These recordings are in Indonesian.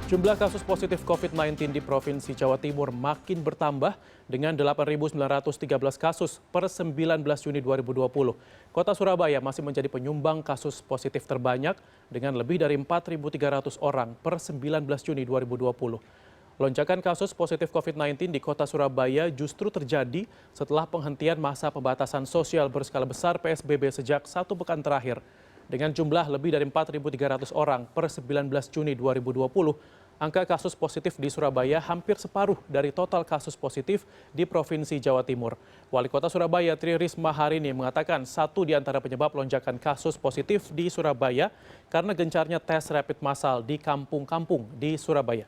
Jumlah kasus positif COVID-19 di Provinsi Jawa Timur makin bertambah dengan 8.913 kasus per 19 Juni 2020. Kota Surabaya masih menjadi penyumbang kasus positif terbanyak dengan lebih dari 4.300 orang per 19 Juni 2020. Lonjakan kasus positif COVID-19 di Kota Surabaya justru terjadi setelah penghentian masa pembatasan sosial berskala besar PSBB sejak 1 pekan terakhir. Dengan jumlah lebih dari 4.300 orang per 19 Juni 2020, angka kasus positif di Surabaya hampir separuh dari total kasus positif di Provinsi Jawa Timur. Wali Kota Surabaya Tri Risma hari ini mengatakan satu di antara penyebab lonjakan kasus positif di Surabaya karena gencarnya tes rapid massal di kampung-kampung di Surabaya.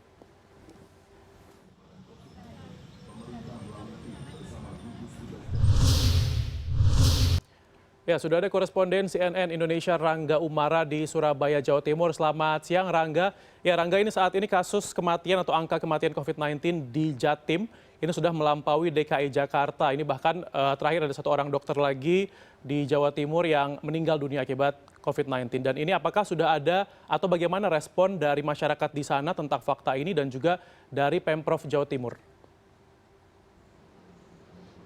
Ya, sudah ada koresponden CNN Indonesia Rangga Umara di Surabaya, Jawa Timur. Selamat siang, Rangga. Ya, Rangga, ini saat ini kasus kematian atau angka kematian COVID-19 di Jatim ini sudah melampaui DKI Jakarta. Ini bahkan terakhir ada satu orang dokter lagi di Jawa Timur yang meninggal dunia akibat COVID-19. Dan ini apakah sudah ada atau bagaimana respon dari masyarakat di sana tentang fakta ini dan juga dari Pemprov Jawa Timur?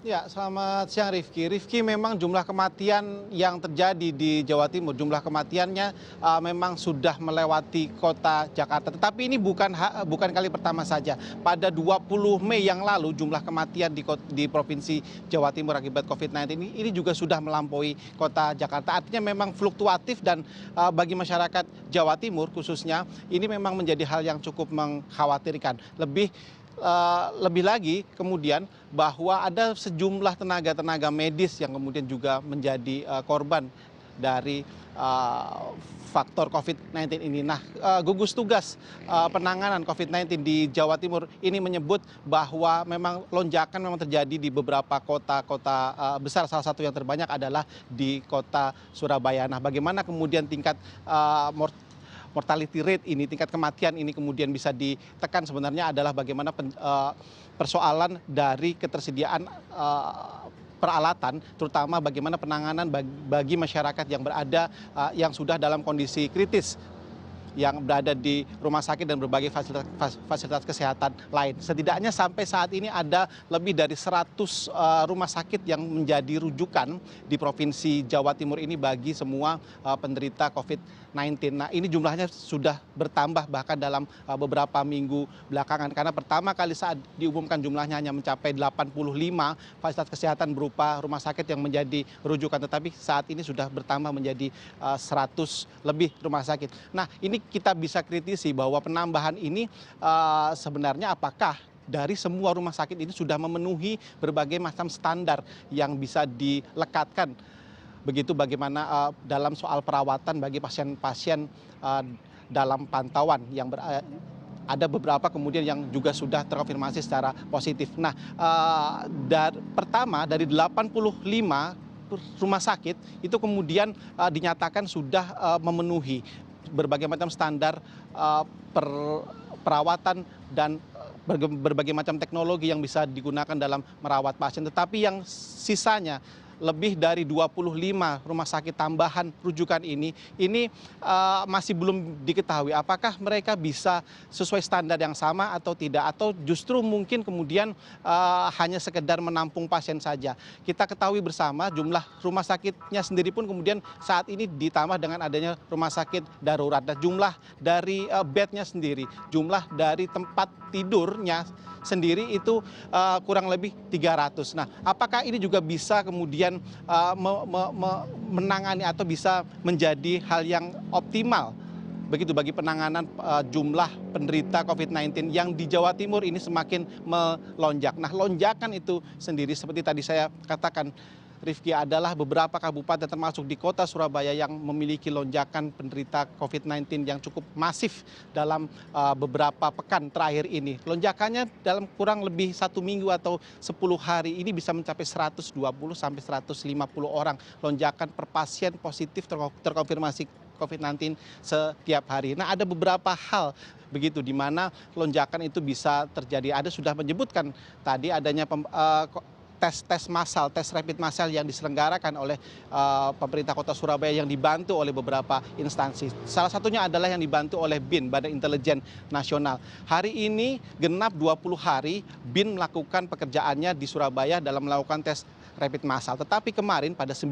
Ya, selamat siang Rifki. Rifki, memang jumlah kematian yang terjadi di Jawa Timur, jumlah kematiannya memang sudah melewati kota Jakarta. Tetapi ini bukan kali pertama saja. Pada 20 Mei yang lalu jumlah kematian di Provinsi Jawa Timur akibat COVID-19 ini juga sudah melampaui kota Jakarta. Artinya memang fluktuatif dan bagi masyarakat Jawa Timur khususnya ini memang menjadi hal yang cukup mengkhawatirkan. Lebih lagi kemudian bahwa ada sejumlah tenaga medis yang kemudian juga menjadi korban dari faktor COVID-19 ini. Nah, gugus tugas penanganan COVID-19 di Jawa Timur ini menyebut bahwa memang lonjakan memang terjadi di beberapa kota-kota besar. Salah satu yang terbanyak adalah di kota Surabaya. Nah, bagaimana kemudian tingkat mortality rate ini, tingkat kematian ini kemudian bisa ditekan sebenarnya adalah bagaimana persoalan dari ketersediaan peralatan, terutama bagaimana penanganan bagi masyarakat yang berada yang sudah dalam kondisi kritis, yang berada di rumah sakit dan berbagai fasilitas kesehatan lain. Setidaknya sampai saat ini ada lebih dari 100 rumah sakit yang menjadi rujukan di Provinsi Jawa Timur ini bagi semua penderita COVID-19. Nah, ini jumlahnya sudah bertambah bahkan dalam beberapa minggu belakangan. Karena pertama kali saat diumumkan jumlahnya hanya mencapai 85 fasilitas kesehatan berupa rumah sakit yang menjadi rujukan. Tetapi saat ini sudah bertambah menjadi 100 lebih rumah sakit. Nah, ini kita bisa kritisi bahwa penambahan ini sebenarnya apakah dari semua rumah sakit ini sudah memenuhi berbagai macam standar yang bisa dilekatkan. Begitu bagaimana dalam soal perawatan bagi pasien-pasien dalam pantauan yang ada beberapa kemudian yang juga sudah terkonfirmasi secara positif. Nah, pertama dari 85 rumah sakit itu kemudian dinyatakan sudah memenuhi berbagai macam standar perawatan dan berbagai macam teknologi yang bisa digunakan dalam merawat pasien. Tetapi yang sisanya lebih dari 25 rumah sakit tambahan rujukan ini masih belum diketahui apakah mereka bisa sesuai standar yang sama atau tidak, atau justru mungkin kemudian hanya sekedar menampung pasien saja. Kita ketahui bersama jumlah rumah sakitnya sendiri pun kemudian saat ini ditambah dengan adanya rumah sakit darurat. Dan jumlah dari bednya sendiri, jumlah dari tempat tidurnya sendiri itu kurang lebih 300. Nah, apakah ini juga bisa kemudian menangani atau bisa menjadi hal yang optimal begitu bagi penanganan jumlah penderita COVID-19 yang di Jawa Timur ini semakin melonjak. Nah, lonjakan itu sendiri seperti tadi saya katakan Rifki, adalah beberapa kabupaten termasuk di kota Surabaya yang memiliki lonjakan penderita COVID-19 yang cukup masif dalam beberapa pekan terakhir ini. Lonjakannya dalam kurang lebih 1 minggu atau 10 hari ini bisa mencapai 120 sampai 150 orang lonjakan per pasien positif terkonfirmasi COVID-19 setiap hari. Nah, ada beberapa hal begitu di mana lonjakan itu bisa terjadi. Ada sudah menyebutkan tadi adanya tes massal, tes rapid massal yang diselenggarakan oleh pemerintah Kota Surabaya yang dibantu oleh beberapa instansi. Salah satunya adalah yang dibantu oleh BIN, Badan Intelijen Nasional. Hari ini genap 20 hari BIN melakukan pekerjaannya di Surabaya dalam melakukan tes rapid massal. Tetapi kemarin pada 19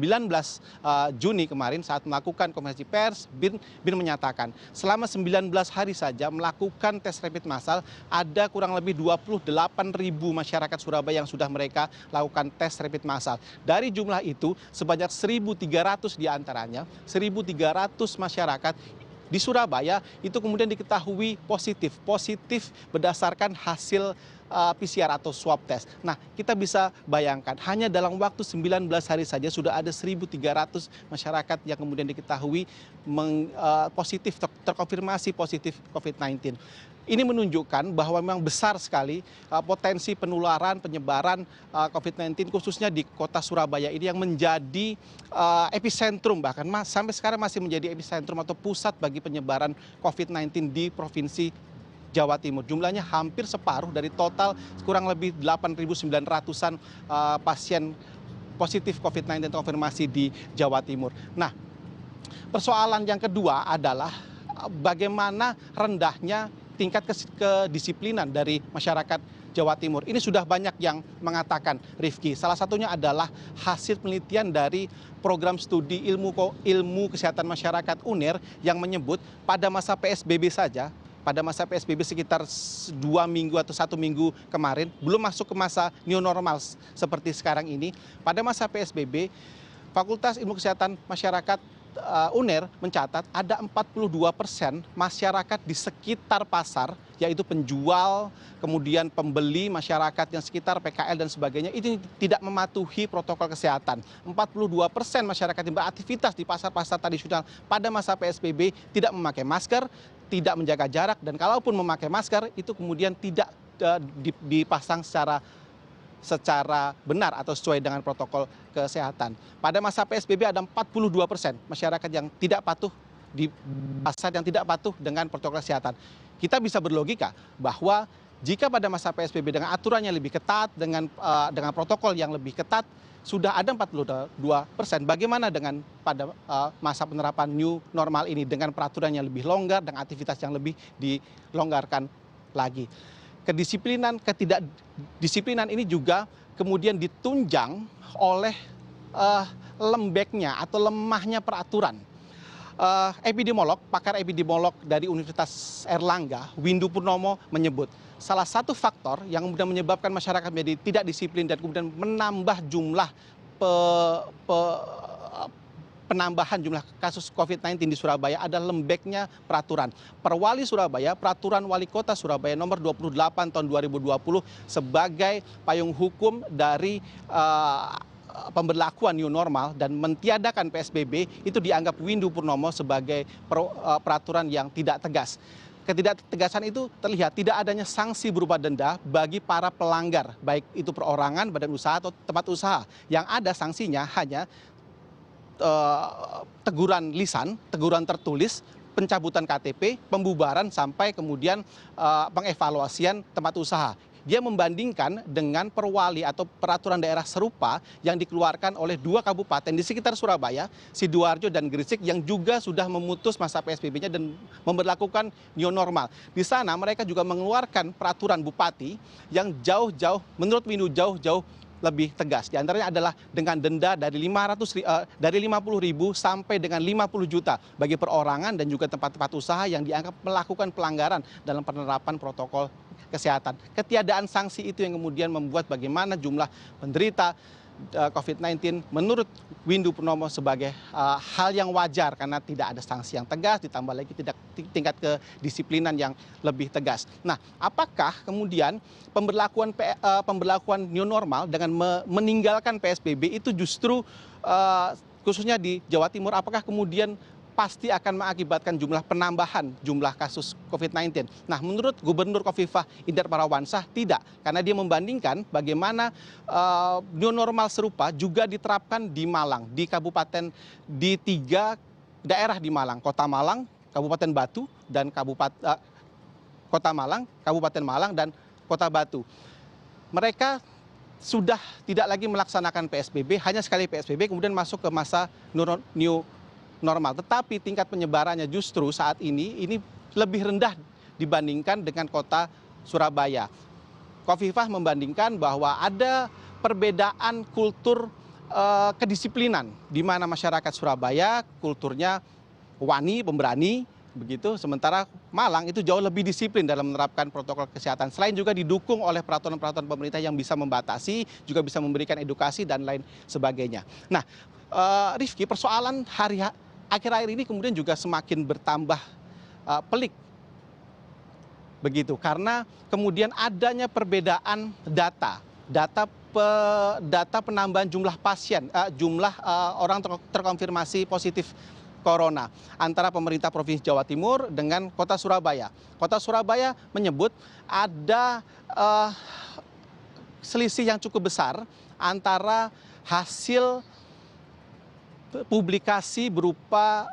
Juni kemarin saat melakukan konferensi pers, BIN menyatakan selama 19 hari saja melakukan tes rapid massal ada kurang lebih 28.000 masyarakat Surabaya yang sudah mereka lakukan tes rapid massal. Dari jumlah itu sebanyak 1.300 diantaranya, 1.300 masyarakat di Surabaya itu kemudian diketahui positif berdasarkan hasil PCR atau swab test. Nah, kita bisa bayangkan hanya dalam waktu 19 hari saja sudah ada 1.300 masyarakat yang kemudian diketahui terkonfirmasi positif COVID-19. Ini menunjukkan bahwa memang besar sekali potensi penularan, penyebaran COVID-19 khususnya di kota Surabaya ini yang menjadi epicentrum, bahkan sampai sekarang masih menjadi epicentrum atau pusat bagi penyebaran COVID-19 di Provinsi Jawa Timur. Jumlahnya hampir separuh dari total kurang lebih 8.900-an pasien positif COVID-19 konfirmasi di Jawa Timur. Nah, persoalan yang kedua adalah bagaimana rendahnya tingkat kedisiplinan dari masyarakat Jawa Timur. Ini sudah banyak yang mengatakan, Rifki. Salah satunya adalah hasil penelitian dari program studi ilmu kesehatan masyarakat UNER yang menyebut pada masa PSBB saja, pada masa PSBB sekitar 2 minggu atau 1 minggu kemarin, belum masuk ke masa new normal seperti sekarang ini. Pada masa PSBB, Fakultas Ilmu Kesehatan Masyarakat UNER mencatat ada 42% masyarakat di sekitar pasar, yaitu penjual, kemudian pembeli, masyarakat yang sekitar PKL dan sebagainya, itu tidak mematuhi protokol kesehatan. 42% masyarakat yang beraktivitas di pasar-pasar tradisional pada masa PSBB tidak memakai masker, tidak menjaga jarak, dan kalaupun memakai masker itu kemudian tidak dipasang secara benar atau sesuai dengan protokol kesehatan. Pada masa PSBB ada 42% masyarakat yang tidak patuh di pasar, yang tidak patuh dengan protokol kesehatan. Kita bisa berlogika bahwa jika pada masa PSBB dengan aturannya lebih ketat, dengan protokol yang lebih ketat, sudah ada 42%. Bagaimana dengan pada masa penerapan new normal ini dengan peraturan yang lebih longgar dan aktivitas yang lebih dilonggarkan lagi? Ketidakdisiplinan ini juga kemudian ditunjang oleh lembeknya atau lemahnya peraturan. Pakar epidemiolog dari Universitas Airlangga, Windu Purnomo menyebut salah satu faktor yang kemudian menyebabkan masyarakat menjadi tidak disiplin dan kemudian menambah jumlah penambahan jumlah kasus COVID-19 di Surabaya adalah lembeknya peraturan. Perwali Surabaya, Peraturan Wali Kota Surabaya nomor 28 tahun 2020 sebagai payung hukum dari pemberlakuan new normal dan mentiadakan PSBB itu dianggap Windu Purnomo sebagai peraturan yang tidak tegas. Ketidaktegasan itu terlihat tidak adanya sanksi berupa denda bagi para pelanggar, baik itu perorangan, badan usaha atau tempat usaha. Yang ada sanksinya hanya teguran lisan, teguran tertulis, pencabutan KTP, pembubaran sampai kemudian pengevaluasian tempat usaha. Dia membandingkan dengan perwali atau peraturan daerah serupa yang dikeluarkan oleh 2 kabupaten di sekitar Surabaya, Sidoarjo dan Gresik, yang juga sudah memutus masa PSBB-nya dan memberlakukan new normal. Di sana mereka juga mengeluarkan peraturan bupati yang menurut Windu jauh lebih tegas. Di antaranya adalah dengan denda dari 50.000 sampai dengan 50 juta bagi perorangan dan juga tempat-tempat usaha yang dianggap melakukan pelanggaran dalam penerapan protokol kesehatan. Ketiadaan sanksi itu yang kemudian membuat bagaimana jumlah penderita COVID-19 menurut Windu Purnomo sebagai hal yang wajar karena tidak ada sanksi yang tegas, ditambah lagi tidak tingkat kedisiplinan yang lebih tegas. Nah, apakah kemudian pemberlakuan new normal dengan meninggalkan PSBB itu justru khususnya di Jawa Timur, apakah kemudian pasti akan mengakibatkan penambahan jumlah kasus COVID-19. Nah, menurut Gubernur Khofifah Indar Parawansa tidak, karena dia membandingkan bagaimana new normal serupa juga diterapkan di Malang, di 3 daerah di Malang, Kota Malang, Kabupaten Batu dan Kota Malang, Kabupaten Malang dan Kota Batu. Mereka sudah tidak lagi melaksanakan PSBB, hanya sekali PSBB kemudian masuk ke masa new normal. Tetapi tingkat penyebarannya justru saat ini lebih rendah dibandingkan dengan kota Surabaya. Khofifah membandingkan bahwa ada perbedaan kultur kedisiplinan, di mana masyarakat Surabaya kulturnya wani, pemberani, begitu. Sementara Malang itu jauh lebih disiplin dalam menerapkan protokol kesehatan. Selain juga didukung oleh peraturan-peraturan pemerintah yang bisa membatasi, juga bisa memberikan edukasi dan lain sebagainya. Nah, Rifki, persoalan akhir-akhir ini kemudian juga semakin bertambah pelik, begitu, karena kemudian adanya perbedaan data penambahan jumlah pasien, jumlah orang terkonfirmasi positif corona antara pemerintah Provinsi Jawa Timur dengan kota Surabaya. Kota Surabaya menyebut ada selisih yang cukup besar antara hasil publikasi berupa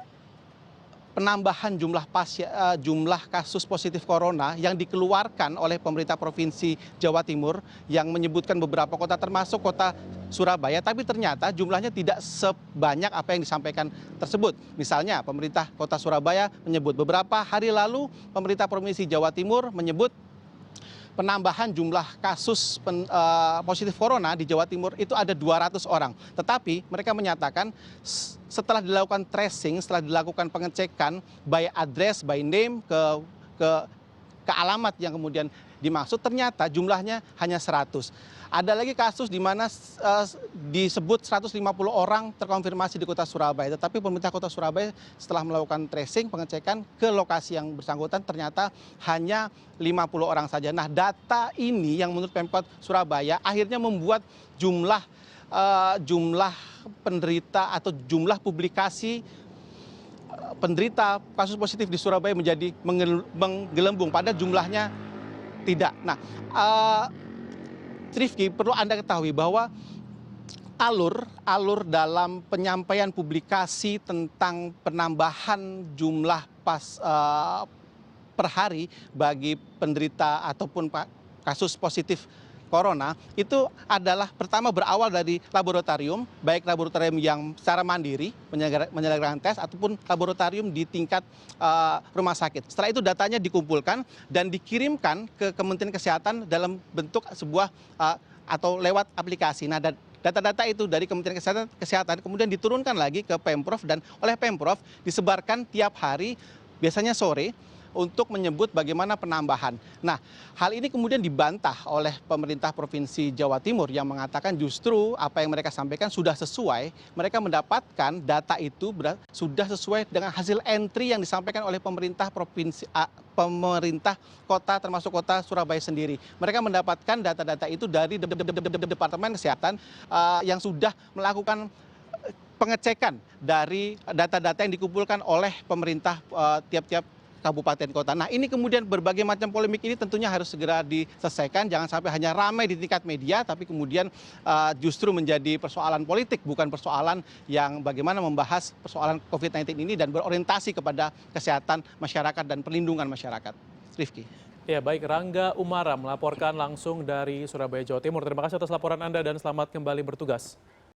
penambahan jumlah kasus positif corona yang dikeluarkan oleh pemerintah Provinsi Jawa Timur yang menyebutkan beberapa kota termasuk kota Surabaya, tapi ternyata jumlahnya tidak sebanyak apa yang disampaikan tersebut. Misalnya pemerintah kota Surabaya menyebut beberapa hari lalu pemerintah Provinsi Jawa Timur menyebut penambahan jumlah kasus positif corona di Jawa Timur itu ada 200 orang. Tetapi mereka menyatakan setelah dilakukan tracing, setelah dilakukan pengecekan by address, by name ke alamat yang kemudian dimaksud, ternyata jumlahnya hanya 100. Ada lagi kasus di mana disebut 150 orang terkonfirmasi di kota Surabaya. Tetapi pemerintah kota Surabaya setelah melakukan tracing, pengecekan ke lokasi yang bersangkutan ternyata hanya 50 orang saja. Nah, data ini yang menurut Pemkot Surabaya akhirnya membuat jumlah penderita atau jumlah publikasi penderita kasus positif di Surabaya menjadi menggelembung, pada jumlahnya tidak. Nah, Rifki, perlu Anda ketahui bahwa alur dalam penyampaian publikasi tentang penambahan jumlah per hari bagi penderita ataupun kasus positif corona itu adalah pertama berawal dari laboratorium, baik laboratorium yang secara mandiri menyelenggarakan tes ataupun laboratorium di tingkat rumah sakit. Setelah itu datanya dikumpulkan dan dikirimkan ke Kementerian Kesehatan dalam bentuk sebuah atau lewat aplikasi. Nah, data-data itu dari Kementerian Kesehatan kemudian diturunkan lagi ke Pemprov dan oleh Pemprov disebarkan tiap hari, biasanya sore, untuk menyebut bagaimana penambahan. Nah, hal ini kemudian dibantah oleh pemerintah Provinsi Jawa Timur yang mengatakan justru apa yang mereka sampaikan sudah sesuai. Mereka mendapatkan data itu sudah sesuai dengan hasil entry yang disampaikan oleh pemerintah pemerintah kota termasuk kota Surabaya sendiri. Mereka mendapatkan data-data itu dari Departemen Kesehatan yang sudah melakukan pengecekan dari data-data yang dikumpulkan oleh pemerintah tiap-tiap kabupaten kota. Nah, ini kemudian berbagai macam polemik ini tentunya harus segera diselesaikan. Jangan sampai hanya ramai di tingkat media, tapi kemudian justru menjadi persoalan politik, bukan persoalan yang bagaimana membahas persoalan COVID-19 ini dan berorientasi kepada kesehatan masyarakat dan perlindungan masyarakat. Rifki. Ya, baik, Rangga Umara melaporkan langsung dari Surabaya, Jawa Timur. Terima kasih atas laporan Anda dan selamat kembali bertugas.